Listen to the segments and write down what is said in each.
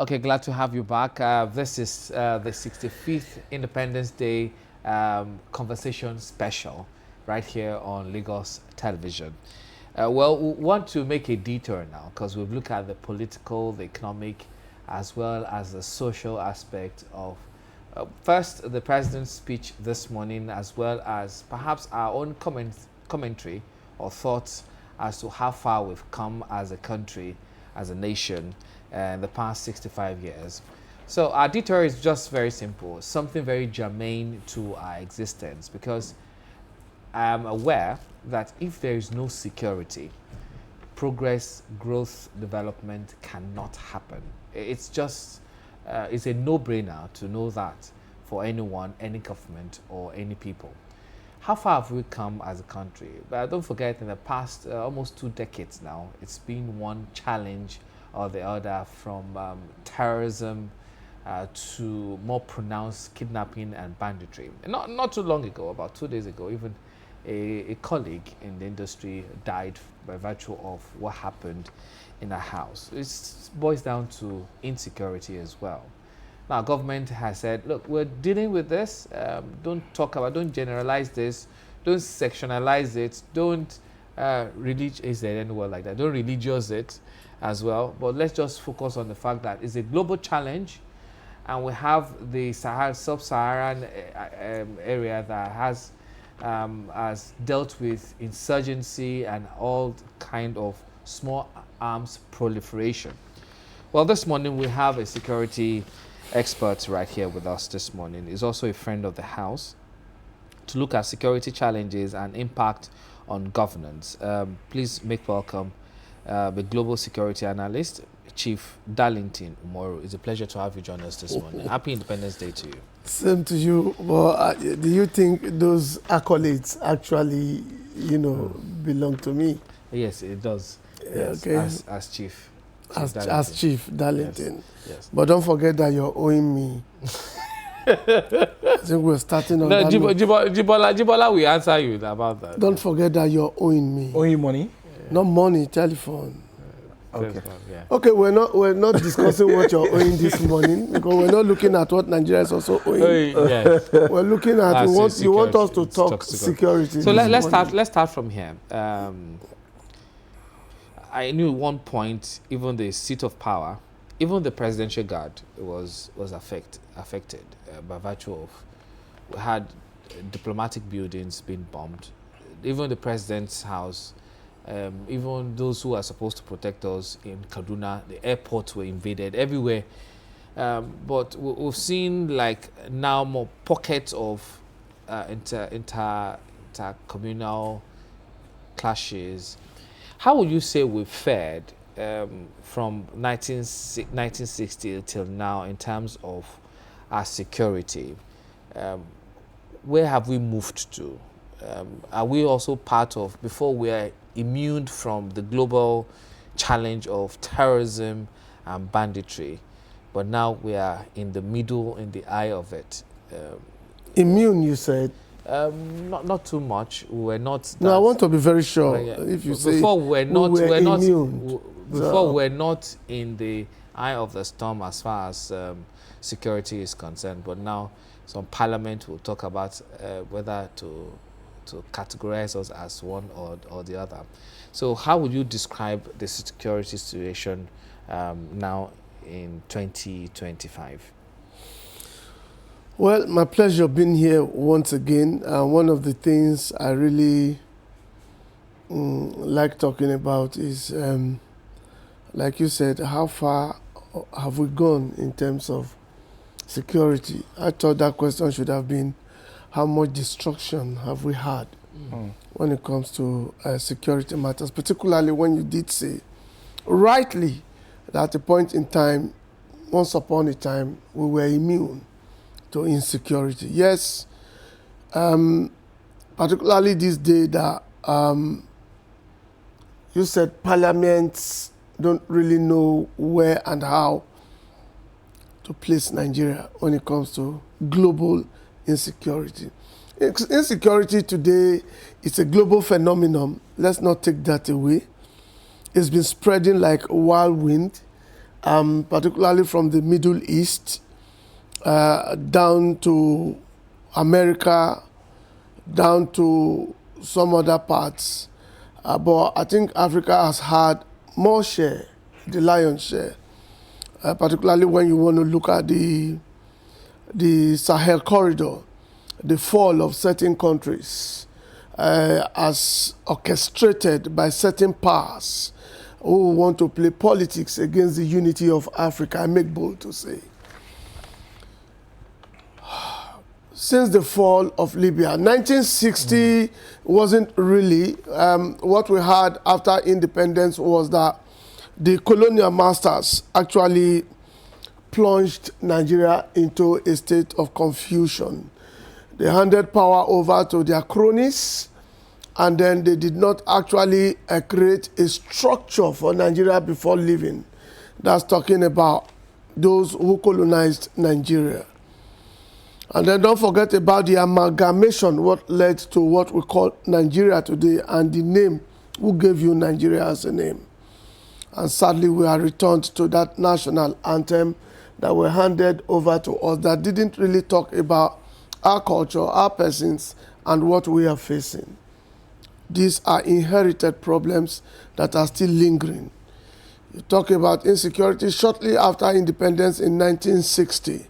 Okay, glad to have you back. This is the 65th Independence Day conversation special right here on Lagos Television. Well, we want to make a detour now because we've looked at the political, the economic, as well as the social aspect of first the president's speech this morning, as well as perhaps our own commentary or thoughts as to how far we've come as a country, as a nation, in the past 65 years. So our detour is just very simple, something very germane to our existence, because I am aware that if there is no security, progress, growth, development cannot happen. It's just, it's a no-brainer to know that for anyone, any government, or any people. How far have we come as a country? But don't forget, in the past almost 2 decades now, it's been one challenge or the other, from terrorism to more pronounced kidnapping and banditry. Not too long ago, about 2 days ago, even a colleague in the industry died by virtue of what happened in a house. It boils down to insecurity as well. Now, government has said, look, we're dealing with this. Don't generalize this. Don't sectionalize it. Don't is there any word like that? Don't religious it as well. But let's just focus on the fact that it's a global challenge, and we have the sub-Saharan area that has dealt with insurgency and all kind of small arms proliferation. Well, this morning we have a security expert right here with us this morning. He's also a friend of the house, to look at security challenges and impact on governance. Please make welcome the global security analyst, Chief Darlington Umoru. It's a pleasure to have you join us this morning. Happy Independence Day to you. Same to you. Well, do you think those accolades actually, belong to me? Yes, it does. Yes, okay. As Chief. As Chief Darlington. Yes. But don't forget that you're owing me. I think we're starting on that. Jibola will answer you about that. Don't forget that you're owing me. Owing you money? Not money, telephone. Okay. Yeah. Okay, we're not discussing what you're owing this morning, because we're not looking at what Nigeria is also owing. Yes. We're looking at you want us to talk security. So let's start from here. I knew at one point, even the seat of power, even the presidential guard was affected by virtue of, we had diplomatic buildings being bombed, even the president's house, even those who are supposed to protect us in Kaduna, the airports were invaded everywhere. But we've seen like now more pockets of intercommunal clashes. How would you say we've fared from 1960 till now in terms of our security? Where have we moved to? Are we also part of, before we are immune from the global challenge of terrorism and banditry, but now we are in the middle, in the eye of it? Immune, you said? Not too much. We're not. No, I want to be very sure. If you say before we're not immune. Before we're not in the eye of the storm as far as security is concerned. But now, some parliament will talk about whether to categorize us as one or the other. So, how would you describe the security situation now in 2025? Well, my pleasure being here once again. One of the things I really like talking about is, like you said, how far have we gone in terms of security? I thought that question should have been, how much destruction have we had when it comes to security matters, particularly when you did say, rightly, that at a point in time, once upon a time, we were immune to insecurity. Yes, particularly this day that you said parliaments don't really know where and how to place Nigeria when it comes to global insecurity. Insecurity today is a global phenomenon. Let's not take that away. It's been spreading like a whirlwind. particularly from the Middle East, down to America, down to some other parts. But I think Africa has had more share, the lion's share, particularly when you want to look at the Sahel corridor, the fall of certain countries as orchestrated by certain powers who want to play politics against the unity of Africa, I make bold to say. Since the fall of Libya, 1960 wasn't really, what we had after independence was that the colonial masters actually plunged Nigeria into a state of confusion. They handed power over to their cronies, and then they did not actually create a structure for Nigeria before leaving. That's talking about those who colonized Nigeria. And then don't forget about the amalgamation, what led to what we call Nigeria today, and the name, who gave you Nigeria as a name. And sadly, we are returned to that national anthem that were handed over to us that didn't really talk about our culture, our persons, and what we are facing. These are inherited problems that are still lingering. You talk about insecurity. Shortly after independence in 1960,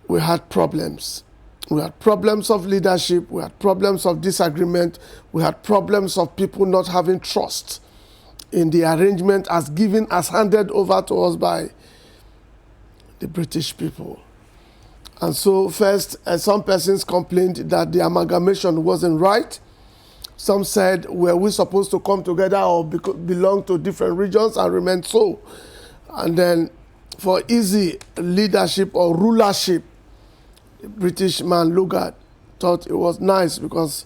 we had problems. We had problems of leadership, we had problems of disagreement, we had problems of people not having trust in the arrangement as handed over to us by the British people. And so first, some persons complained that the amalgamation wasn't right. Some said, were we supposed to come together or belong to different regions and remain so? And then for easy leadership or rulership, the British man Lugard thought it was nice because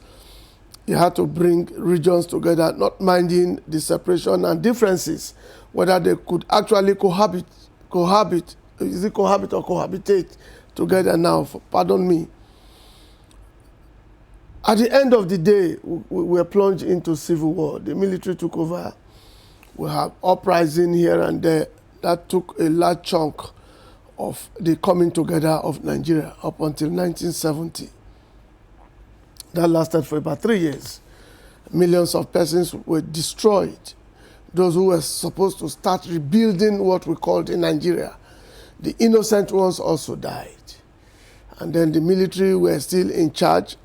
he had to bring regions together, not minding the separation and differences, whether they could actually cohabit, is it cohabit or cohabitate together now, pardon me. At the end of the day, we were plunged into civil war. The military took over. We have uprising here and there. That took a large chunk of the coming together of Nigeria up until 1970. That lasted for about 3 years. Millions of persons were destroyed. Those who were supposed to start rebuilding what we called in Nigeria. The innocent ones also died. And then the military were still in charge.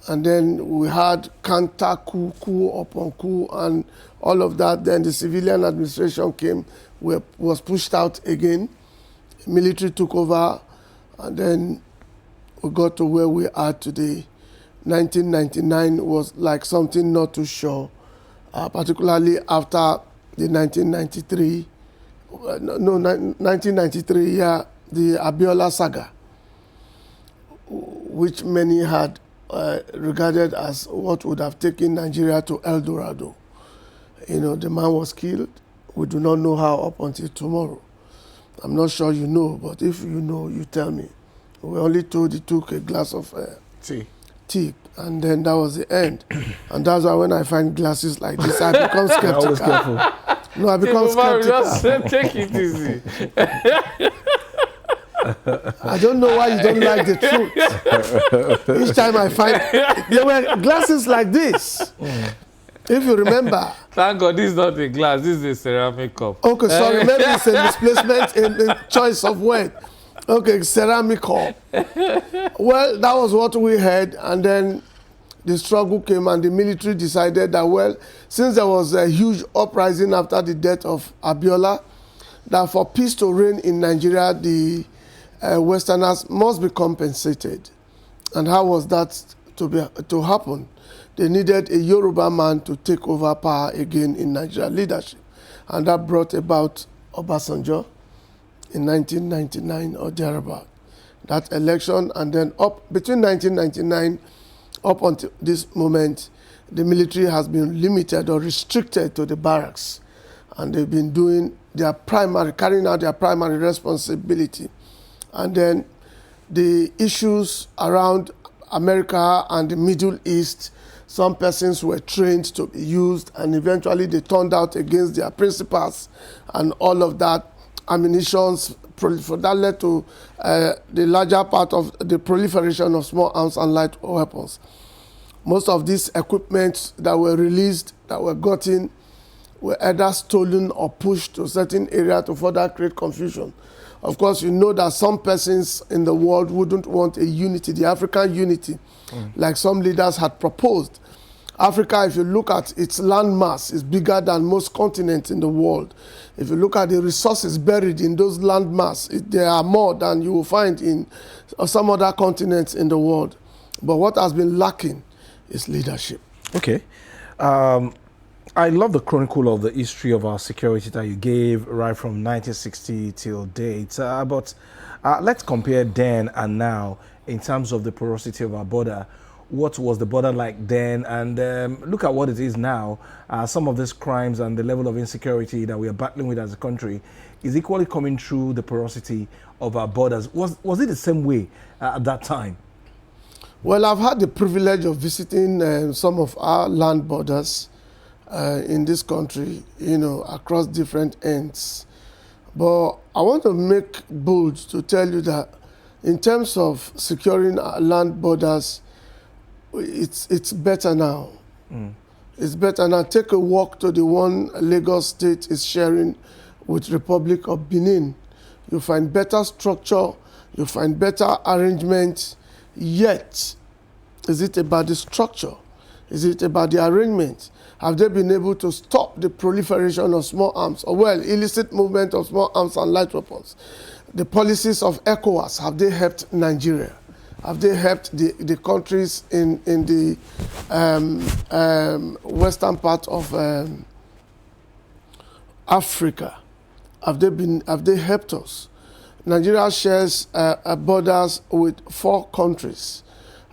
And then we had counter coup upon coup and all of that. Then the civilian administration came, was pushed out again. The military took over, and then we got to where we are today. 1999 was like something not too sure, particularly after the 1993, the Abiola saga, which many had regarded as what would have taken Nigeria to El Dorado. You know, the man was killed. We do not know how up until tomorrow. I'm not sure you know, but if you know, you tell me. We only told he took a glass of tea, and then that was the end. And that's why when I find glasses like this, I become skeptical. Always careful. No, I become skeptical. Just take it easy. I don't know why you don't like the truth. Each time I find, there were glasses like this. If you remember. Thank God this is not a glass, this is a ceramic cup. Okay, sorry, maybe it's a misplacement in choice of word. Okay, ceramic cup. Well, that was what we had, and then the struggle came and the military decided that, well, since there was a huge uprising after the death of Abiola, that for peace to reign in Nigeria, the Westerners must be compensated. And how was that to happen? They needed a Yoruba man to take over power again in Nigeria leadership. And that brought about Obasanjo in 1999 or thereabout. That election, and then up between 1999 up until this moment, the military has been limited or restricted to the barracks. And they've been doing carrying out their primary responsibility. And then the issues around America and the Middle East Some persons were trained to be used, and eventually they turned out against their principals and all of that. Ammunitions, that led to the larger part of the proliferation of small arms and light weapons. Most of these equipment that were released, that were gotten, were either stolen or pushed to certain area to further create confusion. Of course, you know that some persons in the world wouldn't want a unity, the African unity, like some leaders had proposed. Africa, if you look at its landmass, is bigger than most continents in the world. If you look at the resources buried in those landmass, there are more than you will find in some other continents in the world. But what has been lacking is leadership. Okay. I love the chronicle of the history of our security that you gave right from 1960 till date. But let's compare then and now in terms of the porosity of our border. What was the border like then, and look at what it is now. Some of these crimes and the level of insecurity that we are battling with as a country is equally coming through the porosity of our borders. Was it the same way at that time? Well, I've had the privilege of visiting some of our land borders in this country, across different ends. But I want to make bold to tell you that in terms of securing our land borders, it's better now. It's better now. Take a walk to the one Lagos State is sharing with Republic of Benin. You find better structure, you find better arrangement, yet is it about the structure? Is it about the arrangement? Have they been able to stop the proliferation of small arms, or illicit movement of small arms and light weapons? The policies of ECOWAS, have they helped Nigeria? Have they helped the countries in the western part of Africa? Have they helped us? Nigeria shares borders with 4 countries,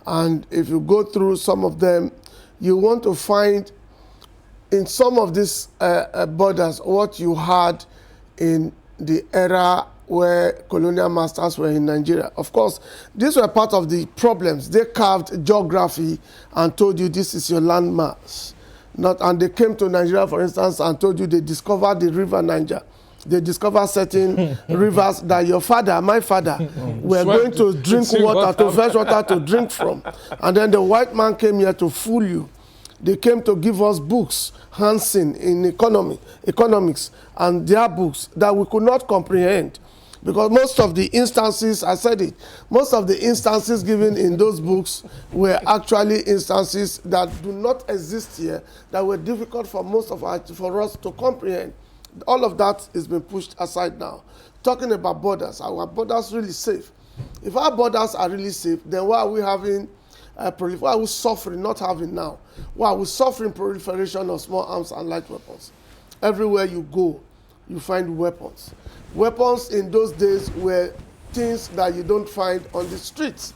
and if you go through some of them, you want to find in some of these borders what you had in the era where colonial masters were in Nigeria. Of course, these were part of the problems. They carved geography and told you this is your landmass. And they came to Nigeria, for instance, and told you they discovered the river Niger. They discovered certain rivers that your father, my father, were going to drink water, to fetch water to drink from. And then the white man came here to fool you. They came to give us books, Hansen in economics, and their books that we could not comprehend. Because most of the instances, I said it, most of the instances given in those books were actually instances that do not exist here, that were difficult for for us to comprehend. All of that has been pushed aside now. Talking about borders, are our borders really safe? If our borders are really safe, then why are we having why are we suffering not having now? Why are we suffering proliferation of small arms and light weapons? Everywhere you go, you find weapons. Weapons in those days were things that you don't find on the streets.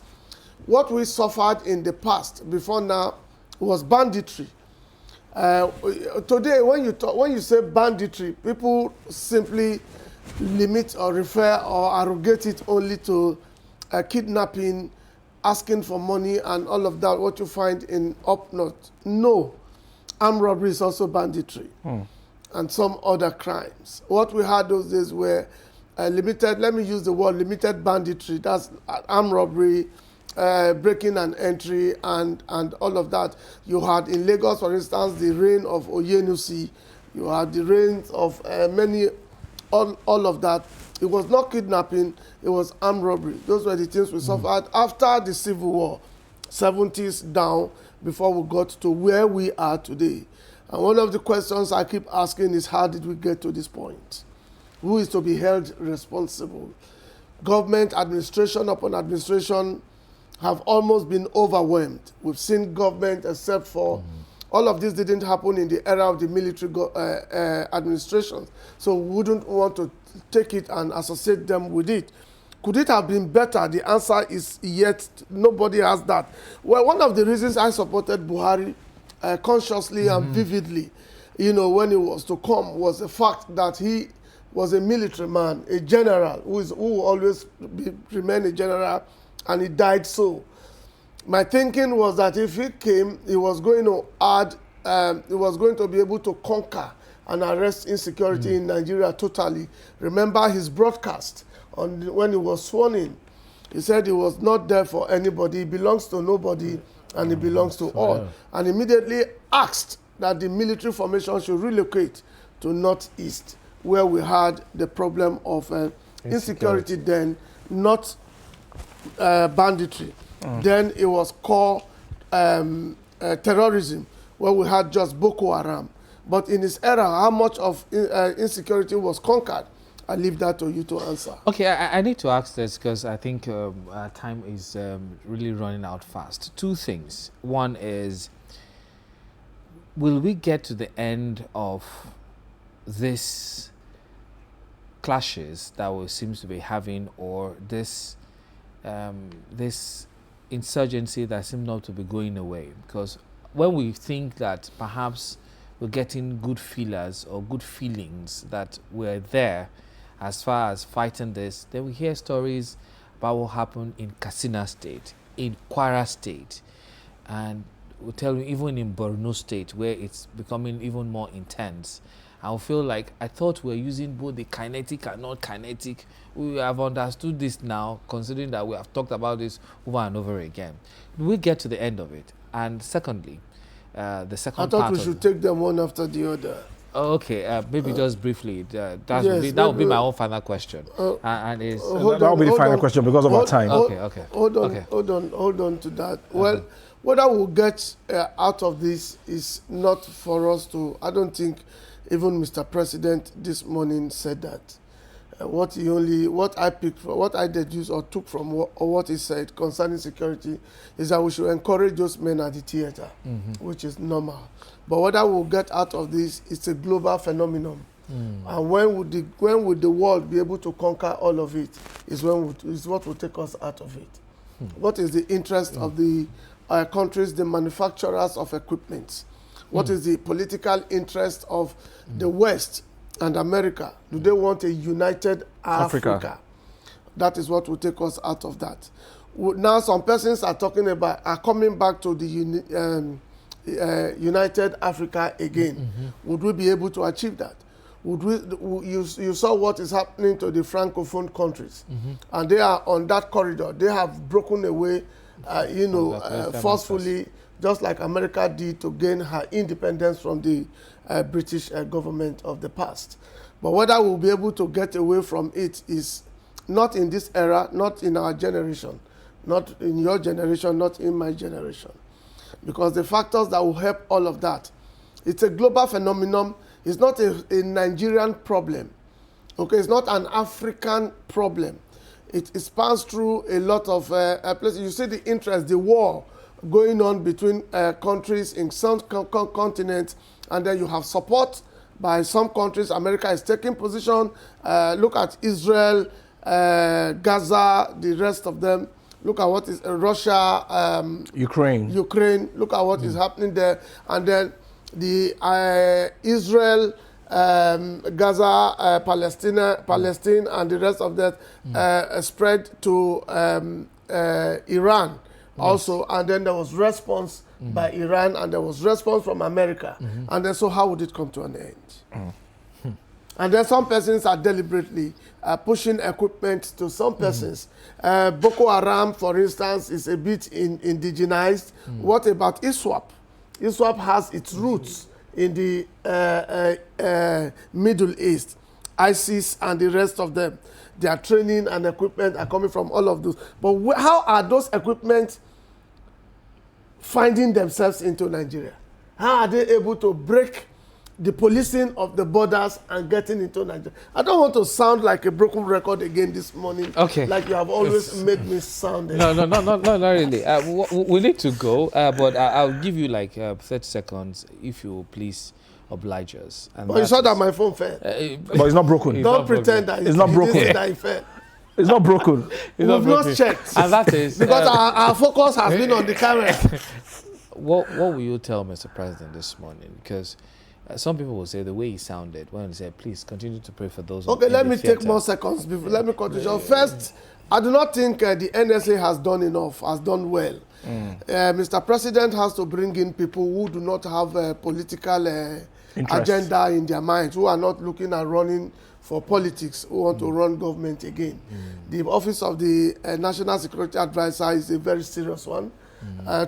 What we suffered in the past, before now, was banditry. Today, when you say banditry, people simply limit or refer or arrogate it only to kidnapping, asking for money, and all of that, what you find in up north. No, armed robbery is also banditry. And some other crimes. What we had those days were limited, let me use the word limited banditry, that's armed robbery, breaking and entry, and all of that. You had in Lagos, for instance, the reign of Oyenusi, you had the reigns of all of that. It was not kidnapping, it was armed robbery. Those were the things we suffered after the Civil War, 70s down, before we got to where we are today. And one of the questions I keep asking is, how did we get to this point? Who is to be held responsible? Government, administration upon administration have almost been overwhelmed. We've seen government, except for all of this didn't happen in the era of the military administration. So we wouldn't want to take it and associate them with it. Could it have been better? The answer is yet nobody has that. Well, one of the reasons I supported Buhari consciously and vividly, when he was to come, was the fact that he was a military man, a general, who always remain a general, and he died so. My thinking was that if he came, he was going to add, he was going to be able to conquer and arrest insecurity in Nigeria totally. Remember his broadcast when he was sworn in. He said he was not there for anybody, he belongs to nobody, and he belongs to all. And immediately asked that the military formation should relocate to Northeast, where we had the problem of insecurity then, not banditry. Then it was called terrorism, where we had just Boko Haram. But in his era, how much of insecurity was conquered? I leave that to you to answer. Okay, I need to ask this because I think our time is really running out fast. Two things. One is, will we get to the end of this clashes that we seem to be having, or this this insurgency that seems not to be going away? Because when we think that perhaps we're getting good feelers or good feelings that we're there as far as fighting this, then we hear stories about what happened in Katsina State, in Kwara State, and we'll tell you even in Borno State, where it's becoming even more intense. I feel like I thought we were using both the kinetic and non-kinetic. We have understood this now, considering that we have talked about this over and over again. We get to the end of it. And secondly, the second part. I thought we should take them one after the other. Oh, okay, maybe just briefly. That would be my own final question. And is that will be the final question because of our time. Hold on to that. Well, what I will get out of this is not for us to. I don't think even Mr. President this morning said that. What I deduced or took from what he said concerning security is that we should encourage those men at the theater, which is normal. But what I will get out of this is a global phenomenon. And when would the world be able to conquer all of it is what will take us out of it. What is the interest of the countries, the manufacturers of equipment? What is the political interest of the West and America? Do they want a united Africa? That is what will take us out of that. Now some persons are coming back to the united Africa again. Would we be able to achieve that? You saw what is happening to the Francophone countries, and they are on that corridor. They have broken away, forcefully, just like America did to gain her independence from the British government of the past. But whether we'll be able to get away from it is not in this era, not in our generation, not in your generation, not in my generation. Because the factors that will help all of that, it's a global phenomenon. It's not a Nigerian problem. Okay, it's not an African problem. It spans through a lot of places. You see the interest, the war going on between countries in some continents, and then you have support by some countries. America is taking position. Look at Israel, Gaza, the rest of them. Look at what is Russia, Ukraine. Look at what is happening there. And then the Israel, Gaza, Palestine, and the rest of that spread to Iran also. And then there was response by Iran, and there was response from America. And then so how would it come to an end? And then some persons are deliberately pushing equipment to some persons. Boko Haram, for instance, is a bit indigenized. What about ISWAP? ISWAP has its roots in the Middle East. ISIS and the rest of them, their training and equipment are coming from all of those. But how are those equipment finding themselves into Nigeria? How are they able to break the policing of the borders and getting into Nigeria? I don't want to sound like a broken record again this morning. Okay. Like you have always made me sound. No, not really. We need to go, but I'll give you like 30 seconds if you please oblige us. And but you saw that my phone fell. But it's not broken. Don't pretend that it's not broken. That it fell. It's not broken. We've not checked. And that is because our focus has been on the camera. What will you tell Mr. President this morning? Because Some people will say the way he sounded when he said, please continue to pray for those. Okay, in let the me theater. take more seconds before. Let me continue. First, I do not think the NSA has done enough, has done well. Mr. President has to bring in people who do not have a political agenda in their minds, who are not looking at running for politics, who want to run government again. The office of the National Security Advisor is a very serious one.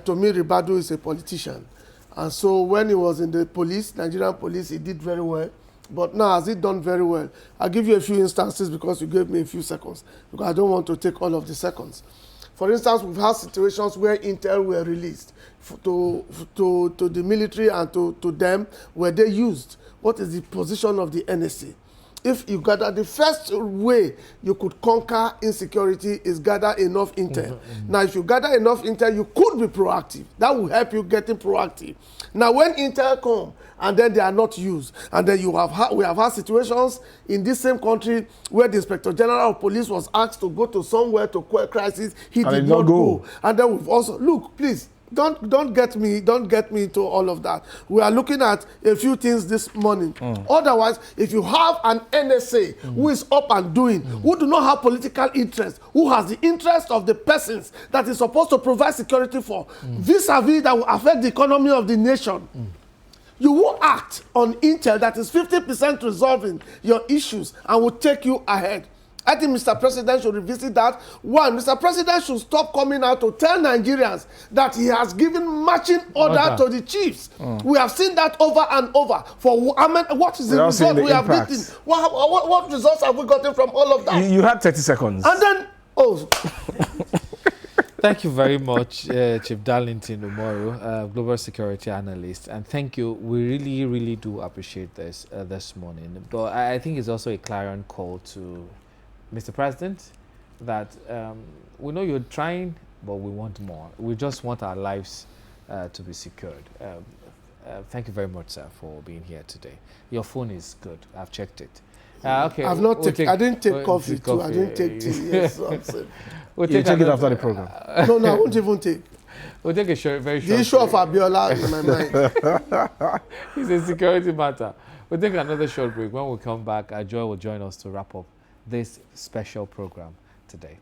Tomi Ribadu is a politician. And so when he was in the police, Nigerian police, he did very well. But now, has he done very well? I'll give you a few instances because you gave me a few seconds, because I don't want to take all of the seconds. For instance, we've had situations where intel were released to the military and to them. Were they used? What is the position of the NSA? If you gather, the first way you could conquer insecurity is gather enough intel. Now, if you gather enough intel, you could be proactive. That will help you getting proactive. Now, when intel come and then they are not used, and then we have had situations in this same country where the Inspector General of Police was asked to go to somewhere to quell crisis. He did not go. And then we've also, look, please, don't get me into all of that. We are looking at a few things this morning. Otherwise, if you have an NSA who is up and doing, who do not have political interest, who has the interest of the persons that is supposed to provide security for, vis-a-vis that will affect the economy of the nation, you will act on intel that is 50% resolving your issues and will take you ahead. I think Mr. President should revisit that. One, Mr. President should stop coming out to tell Nigerians that he has given marching order to the chiefs. We have seen that over and over. What is the result we have gotten? What results have we gotten from all of that? You had 30 seconds. And then, Thank you very much, Chief Darlington Umoru, Global Security Analyst. And thank you. We really, really do appreciate this this morning. But I think it's also a clarion call to Mr. President, that we know you're trying, but we want more. We just want our lives to be secured. Thank you very much, sir, for being here today. Your phone is good. I've checked it. Okay. I've not taken. I didn't take coffee too. I didn't take tea. Yes, so I'm saying. We'll take it after the program. No, I won't even take. We'll take a very short. The issue of Abiola in my mind. It's a security matter. We'll take another short break. When we come back, Joy will join us to wrap up this special program today.